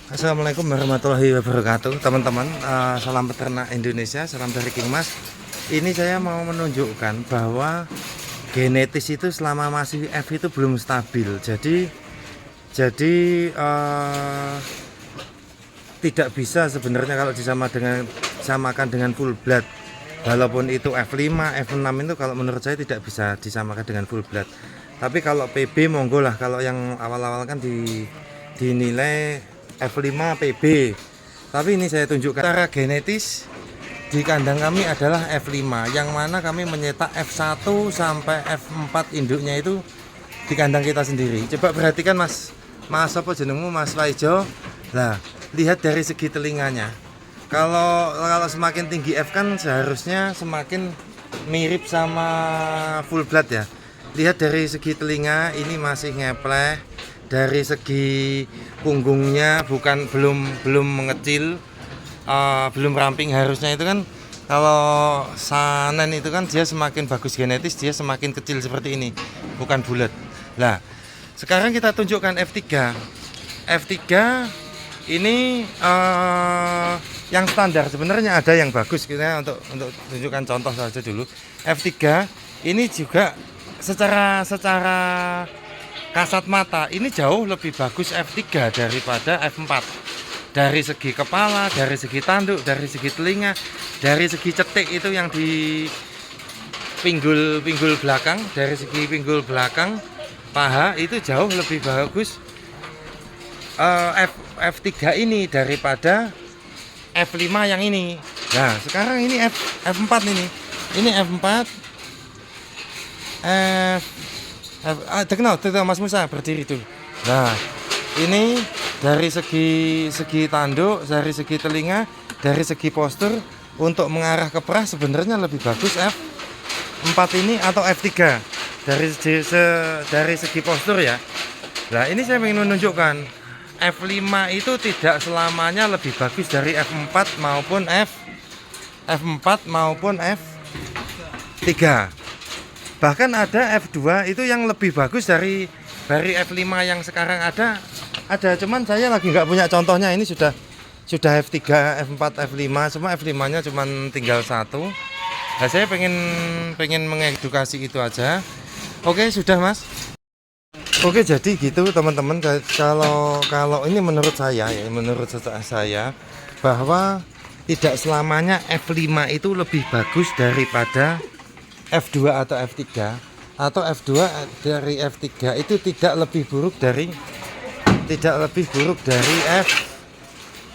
Assalamualaikum warahmatullahi wabarakatuh, teman-teman. Salam peternak Indonesia, salam dari King Mas. Ini saya mau menunjukkan bahwa genetis itu selama masih F itu belum stabil. Jadi tidak bisa sebenarnya kalau disamakan dengan full blood. Walaupun itu F5, F6 itu kalau menurut saya tidak bisa disamakan dengan full blood. Tapi kalau PB monggo lah, kalau yang awal-awal kan dinilai F5 PB. Tapi ini saya tunjukkan secara genetis di kandang kami adalah F5, yang mana kami menyetak F1 sampai F4 induknya itu di kandang kita sendiri. Coba perhatikan Mas apa jenengmu, Mas Waijo. Nah, lihat dari segi telinganya. Kalau semakin tinggi F kan seharusnya semakin mirip sama full blood ya. Lihat dari segi telinga ini masih ngepleh. Dari segi punggungnya belum mengecil, belum ramping. Harusnya itu kan kalau sanen itu kan dia semakin bagus genetis, dia semakin kecil seperti ini, bukan bulat. Nah, sekarang kita tunjukkan F3. F3 ini yang standar, sebenarnya ada yang bagus. Kita untuk tunjukkan contoh saja dulu. F3 ini juga secara kasat mata ini jauh lebih bagus F3 daripada F4. Dari segi kepala, dari segi tanduk, dari segi telinga, dari segi cetik itu yang di pinggul belakang, dari segi pinggul belakang paha itu jauh lebih bagus F3 ini daripada F5 yang ini. Nah, sekarang ini F4 ini. Ini F4 Kenal Mas Musa berdiri dulu. Nah, ini dari segi tanduk, dari segi telinga, dari segi postur untuk mengarah ke perah sebenarnya lebih bagus F4 ini atau F3 dari segi postur ya. Nah, ini saya ingin menunjukkan F5 itu tidak selamanya lebih bagus dari F4 maupun F3. Bahkan ada F2 itu yang lebih bagus dari F5 yang sekarang ada, cuman saya lagi nggak punya contohnya. Ini sudah F3, F4, F5, semua F5 nya cuman tinggal satu. Nah, saya pengen mengedukasi itu aja. Oke, sudah Mas. Oke, jadi gitu teman-teman. Kalau ini menurut saya bahwa tidak selamanya F5 itu lebih bagus daripada F2 atau F3, atau F2 dari F3 itu tidak lebih buruk dari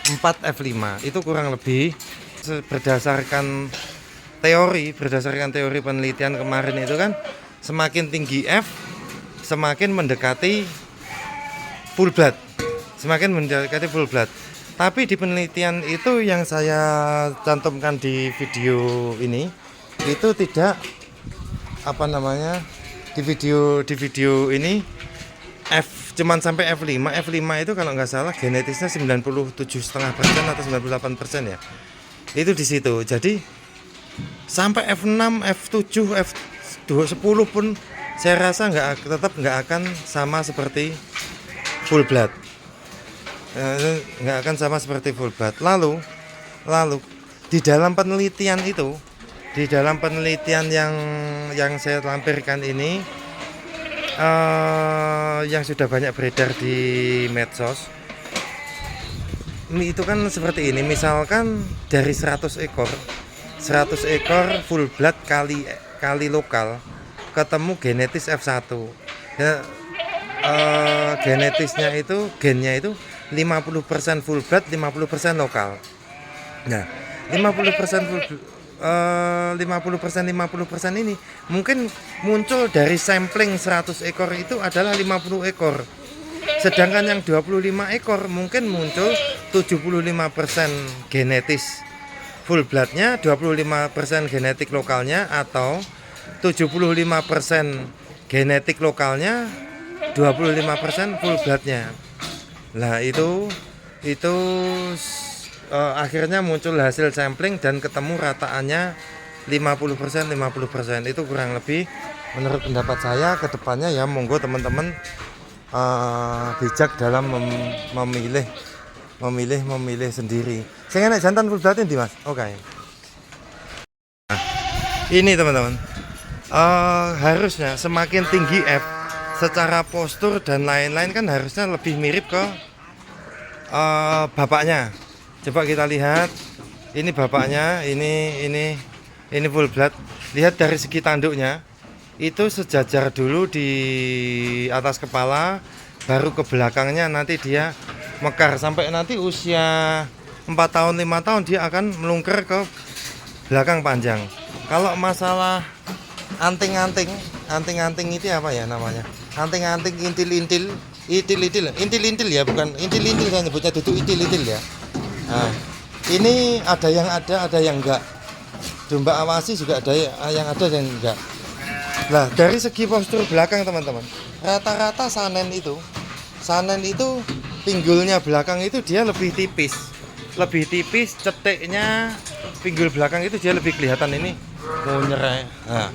F4 F5. Itu kurang lebih berdasarkan teori penelitian kemarin itu kan, semakin tinggi F semakin mendekati full blood. Tapi di penelitian itu yang saya cantumkan di video ini itu tidak di video ini cuman sampai F5 itu kalau nggak salah genetisnya 97,5% atau 98% ya. Itu di situ. Jadi sampai F6, F7, F10 pun saya rasa tetap nggak akan sama seperti full blood. Nggak akan sama seperti full blood. Lalu di dalam penelitian yang saya lampirkan ini, yang sudah banyak beredar di medsos, itu kan seperti ini. Misalkan dari 100 ekor full blood kali lokal ketemu genetis F1 ya, gennya itu 50% full blood, 50% lokal. Nah, 50% ini mungkin muncul dari sampling 100 ekor itu adalah 50 ekor. Sedangkan yang 25 ekor mungkin muncul 75% genetis full bloodnya, 25% genetik lokalnya, atau 75% genetik lokalnya, 25% full bloodnya. Nah, itu akhirnya muncul hasil sampling dan ketemu rataannya 50%. Itu kurang lebih menurut pendapat saya. Kedepannya ya monggo teman-teman bijak dalam memilih memilih sendiri. Saya enak jantan full blood ini Mas. Oke. Ini teman-teman, harusnya semakin tinggi F secara postur dan lain-lain kan harusnya lebih mirip ke bapaknya. Coba kita lihat, ini bapaknya, ini full blood. Lihat dari segi tanduknya, itu sejajar dulu di atas kepala, baru ke belakangnya nanti dia mekar sampai nanti usia 4 tahun 5 tahun dia akan melungker ke belakang panjang. Kalau masalah anting-anting itu apa ya namanya? Anting-anting intil-intil ya, bukan intil-intil saya nyebutnya, duduk intil-intil ya. Nah, ini ada yang enggak. Domba awasi juga ada yang enggak. Nah, dari segi postur belakang teman-teman, rata-rata sanen itu pinggulnya belakang itu dia lebih tipis, ceteknya pinggul belakang itu dia lebih kelihatan ini munyer. Nah,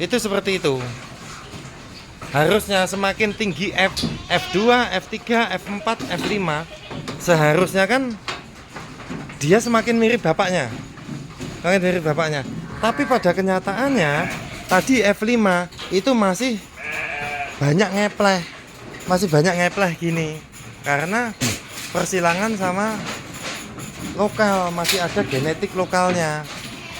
itu seperti itu. Harusnya semakin tinggi F2, F3, F4, F5 seharusnya kan dia semakin mirip bapaknya. Tapi pada kenyataannya tadi F5 itu masih banyak ngepleh gini karena persilangan sama lokal, masih ada genetik lokalnya.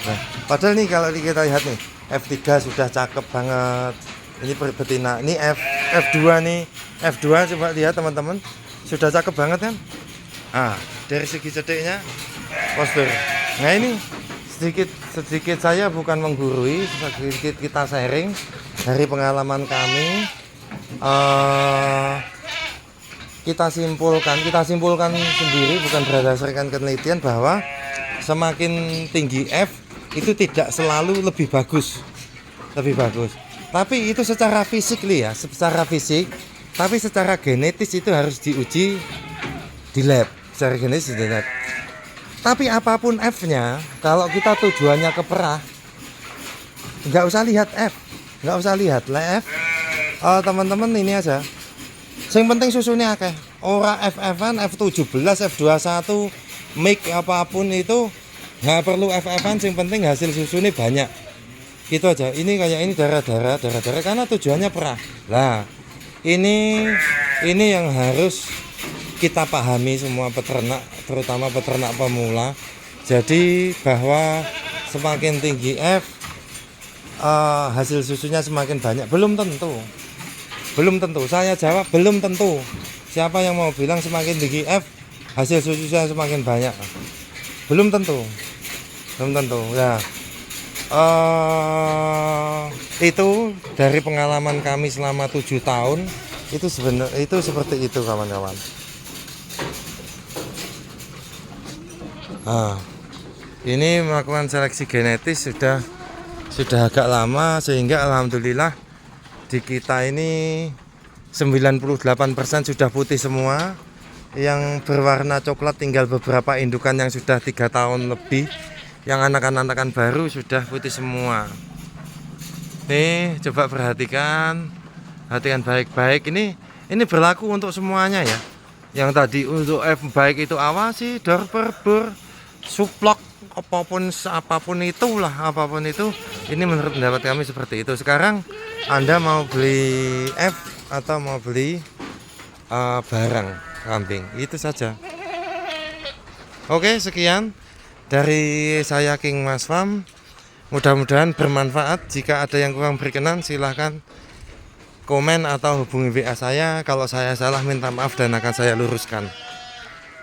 Nah, padahal nih kalau kita lihat nih, F3 sudah cakep banget. Ini betina, ini F2 nih. F2 coba lihat teman-teman, sudah cakep banget kan? Ah, dari segi ceteknya, postur. Nah, ini sedikit saya bukan menggurui, sedikit kita sharing dari pengalaman kami. Kita simpulkan sendiri, bukan berdasarkan penelitian, bahwa semakin tinggi F itu tidak selalu lebih bagus. Tapi itu secara fisik tapi secara genetis itu harus diuji di lab, Tapi apapun F-nya, kalau kita tujuannya ke perah, nggak usah lihat F, lah F. Teman-teman ini aja. Yang penting susunya akeh. Ora FF-an, F17, F21, mix apapun itu nggak perlu FF-an, yang penting hasil susunya banyak. Gitu aja. Ini kayak ini darah-darah karena tujuannya perah. Lah, ini yang harus kita pahami semua peternak, terutama peternak pemula. Jadi bahwa semakin tinggi F hasil susunya semakin banyak, belum tentu. Saya jawab belum tentu. Siapa yang mau bilang semakin tinggi F hasil susunya semakin banyak? Belum tentu. Ya. Itu dari pengalaman kami selama 7 tahun itu sebenarnya itu seperti itu kawan-kawan. Ini melakukan seleksi genetis sudah agak lama, sehingga alhamdulillah di kita ini 98% sudah putih semua. Yang berwarna coklat tinggal beberapa indukan yang sudah 3 tahun lebih. Yang anakan-anakan baru sudah putih semua. Nih, coba perhatikan baik-baik. Ini berlaku untuk semuanya ya. Yang tadi untuk F baik itu awasi, dorper, bur, suplok, apapun itu, ini menurut pendapat kami seperti itu. Sekarang Anda mau beli F atau mau beli barang kambing, itu saja. Oke, sekian dari saya King Mas Farm. Mudah-mudahan bermanfaat. Jika ada yang kurang berkenan, silahkan komen atau hubungi WA saya. Kalau saya salah minta maaf dan akan saya luruskan.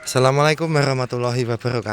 Assalamualaikum warahmatullahi wabarakatuh.